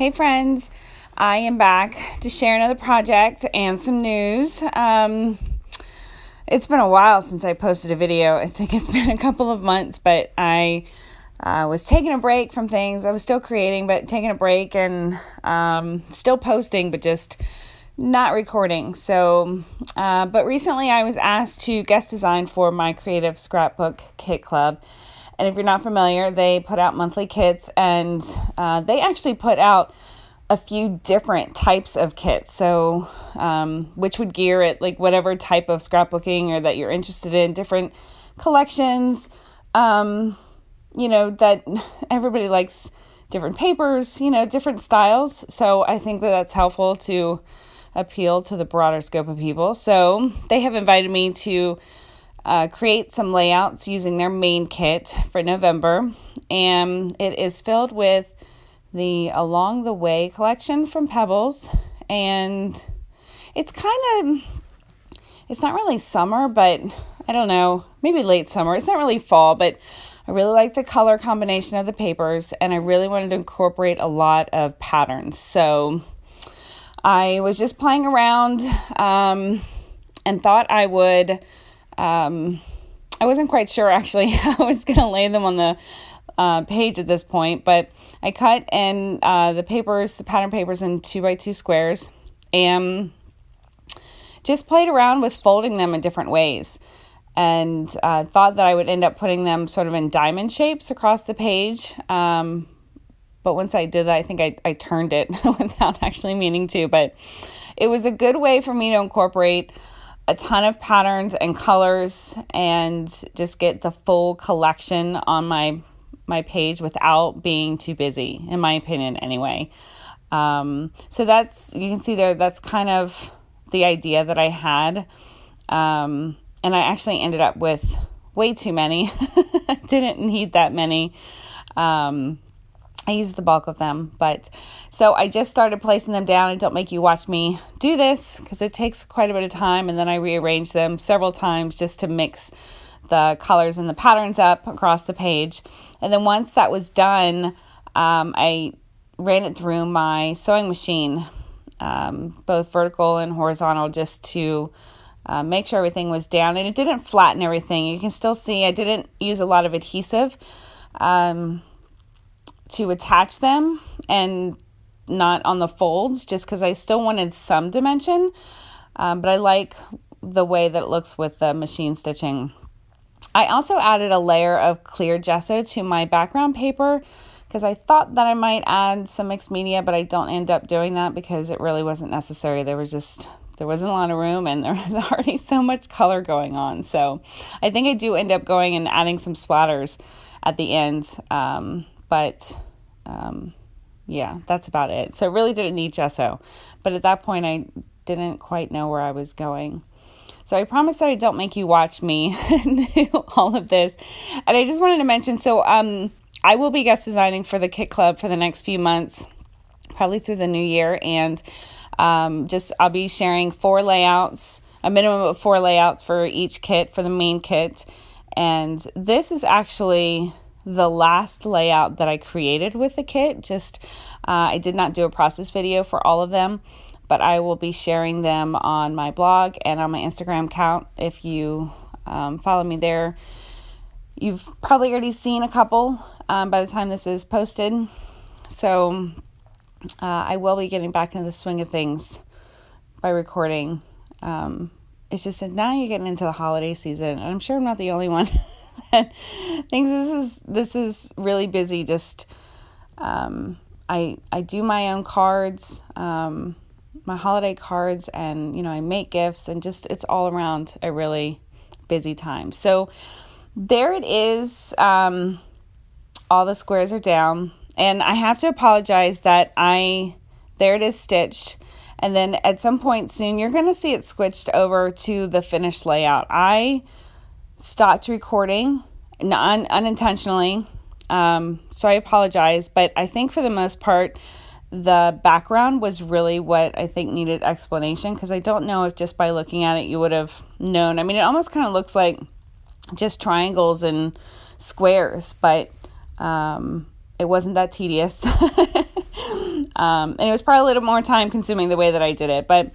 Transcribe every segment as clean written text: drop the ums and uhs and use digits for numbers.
Hey friends, I am back to share another project and some news. It's been a while since I posted a video. I think it's been a couple of months, but I was taking a break from things. I was still creating, but taking a break and still posting, but just not recording. So, but recently I was asked to guest design for my creative scrapbook kit club. And if you're not familiar, they put out monthly kits, and they actually put out a few different types of kits. So, which would gear it like whatever type of scrapbooking or that you're interested in, different collections, that everybody likes different papers, different styles. So I think that that's helpful to appeal to the broader scope of people. So they have invited me to create some layouts using their main kit for November, and it is filled with the Along the Way collection from Pebbles, and it's not really summer, but I don't know, maybe late summer. It's not really fall, but I really like the color combination of the papers, and I really wanted to incorporate a lot of patterns. So I was just playing around and thought I would. I wasn't quite sure actually how I was going to lay them on the page at this point, but I cut in the pattern papers in 2x2 squares and just played around with folding them in different ways, and thought that I would end up putting them sort of in diamond shapes across the page. But once I did that, I think I turned it without actually meaning to, but it was a good way for me to incorporate a ton of patterns and colors and just get the full collection on my page without being too busy, in my opinion anyway. So you can see there, that's kind of the idea that I had. And I actually ended up with way too many. I didn't need that many. I used the bulk of them, but so I just started placing them down. And don't make you watch me do this because it takes quite a bit of time, and then I rearrange them several times just to mix the colors and the patterns up across the page. And then once that was done, I ran it through my sewing machine, both vertical and horizontal, just to make sure everything was down, and it didn't flatten everything. You can still see I didn't use a lot of adhesive to attach them, and not on the folds, just because I still wanted some dimension, but I like the way that it looks with the machine stitching. I also added a layer of clear gesso to my background paper because I thought that I might add some mixed media, but I don't end up doing that because it really wasn't necessary. There wasn't a lot of room, and there was already so much color going on. So I think I do end up going and adding some splatters at the end. Yeah, that's about it. So it really didn't need gesso. But at that point, I didn't quite know where I was going. So I promise that I don't make you watch me do all of this. And I just wanted to mention, so I will be guest designing for the Kit Club for the next few months, probably through the new year. And I'll be sharing a minimum of 4 layouts for each kit, for the main kit. And this is actually the last layout that I created with the kit. I did not do a process video for all of them, but I will be sharing them on my blog and on my Instagram account. If you follow me there, you've probably already seen a couple by the time this is posted. So I will be getting back into the swing of things by recording. It's just that now you're getting into the holiday season, and I'm sure I'm not the only one. This is really busy. Just I do my own cards, my holiday cards, and I make gifts, and just it's all around a really busy time. So there it is. All the squares are down, and I have to apologize that there it is stitched. And then at some point soon, you're going to see it switched over to the finished layout. I stopped recording unintentionally, so I apologize, but I think for the most part the background was really what I think needed explanation, because I don't know if just by looking at it you would have known. I mean, it almost kind of looks like just triangles and squares, but it wasn't that tedious. And it was probably a little more time consuming the way that I did it. But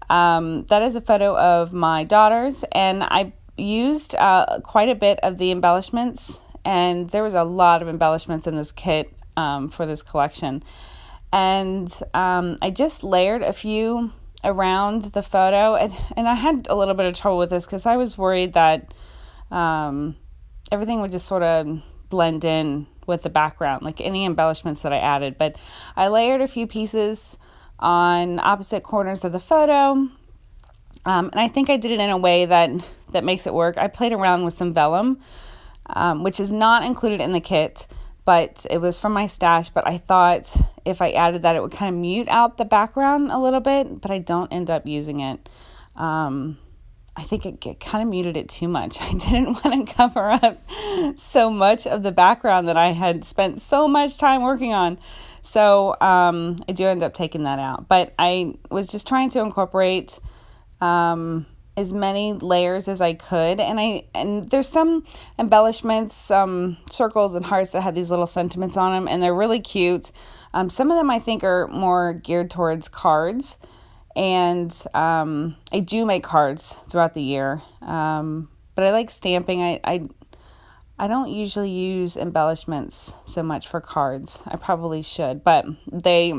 that is a photo of my daughters, and I used quite a bit of the embellishments, and there was a lot of embellishments in this kit for this collection. And I just layered a few around the photo, and I had a little bit of trouble with this because I was worried that everything would just sort of blend in with the background, like any embellishments that I added. But I layered a few pieces on opposite corners of the photo, and I think I did it in a way that makes it work. I played around with some vellum, which is not included in the kit, but it was from my stash. But I thought if I added that, it would kind of mute out the background a little bit, but I don't end up using it. I think it kind of muted it too much. I didn't want to cover up so much of the background that I had spent so much time working on. So I do end up taking that out. But I was just trying to incorporate as many layers as I could. And there's some embellishments, some circles and hearts that have these little sentiments on them, and they're really cute. Some of them I think are more geared towards cards. And I do make cards throughout the year, but I like stamping. I don't usually use embellishments so much for cards. I probably should, but they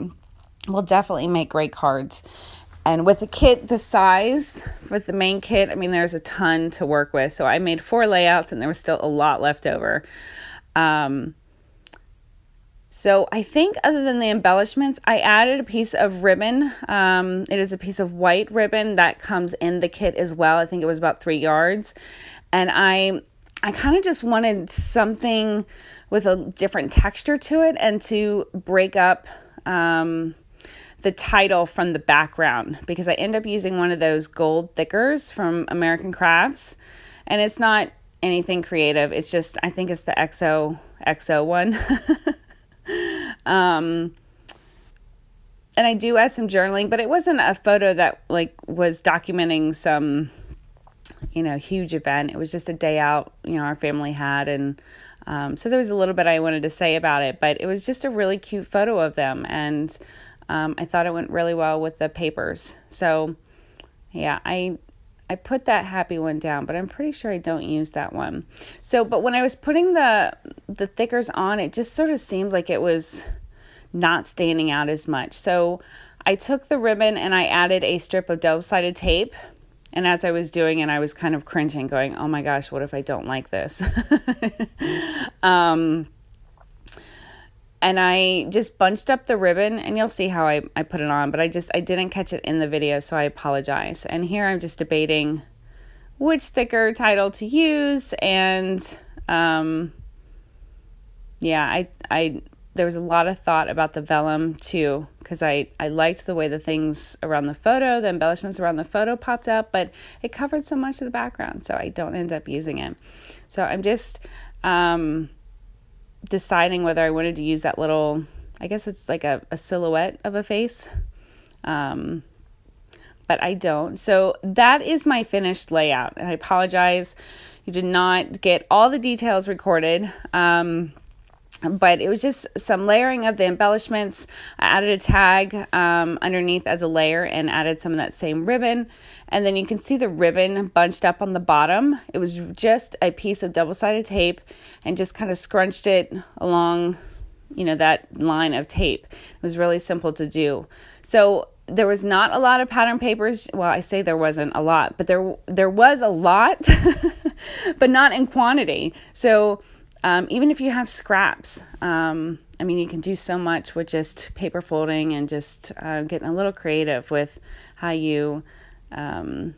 will definitely make great cards. And with the kit, the size, with the main kit, I mean, there's a ton to work with. So I made 4 layouts, and there was still a lot left over. So I think other than the embellishments, I added a piece of ribbon. It is a piece of white ribbon that comes in the kit as well. I think it was about 3 yards. And I kind of just wanted something with a different texture to it, and to break up the title from the background, because I end up using one of those gold thickers from American Crafts. And it's not anything creative. It's just, I think it's the XOXO one. And I do add some journaling, but it wasn't a photo that was documenting some, huge event. It was just a day out, our family had. And, so there was a little bit I wanted to say about it, but it was just a really cute photo of them. And, I thought it went really well with the papers. So yeah, I put that happy one down, but I'm pretty sure I don't use that one. So, but when I was putting the thickers on, it just sort of seemed like it was not standing out as much. So I took the ribbon and I added a strip of double-sided tape. And as I was doing it, I was kind of cringing, going, oh my gosh, what if I don't like this? And I just bunched up the ribbon, and you'll see how I put it on, but I didn't catch it in the video, so I apologize. And here I'm just debating which thicker title to use, and there was a lot of thought about the vellum too, because I liked the way the things around the photo, the embellishments around the photo popped up, but it covered so much of the background, so I don't end up using it. So I'm just deciding whether I wanted to use that little, I guess it's like a silhouette of a face, but I don't. So that is my finished layout, and I apologize you did not get all the details recorded, but it was just some layering of the embellishments. I added a tag underneath as a layer and added some of that same ribbon. And then you can see the ribbon bunched up on the bottom. It was just a piece of double-sided tape, and just kind of scrunched it along, that line of tape. It was really simple to do. So there was not a lot of pattern papers. Well, I say there wasn't a lot, but there was a lot, but not in quantity. So even if you have scraps, you can do so much with just paper folding and just getting a little creative with how you, add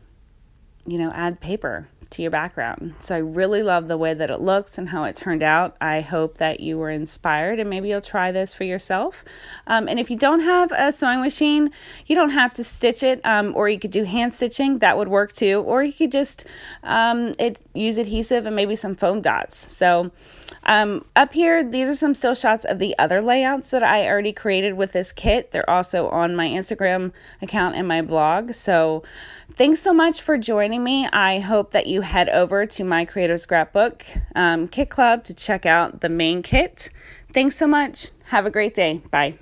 paper to your background. So I really love the way that it looks and how it turned out. I hope that you were inspired, and maybe you'll try this for yourself. And if you don't have a sewing machine, you don't have to stitch it, or you could do hand stitching. That would work too. Or you could just use adhesive and maybe some foam dots. So up here, these are some still shots of the other layouts that I already created with this kit. They're also on my Instagram account and my blog. So thanks so much for joining me. I hope that you head over to my Creative Scrapbook Kit Club to check out the main kit. Thanks so much. Have a great day. Bye.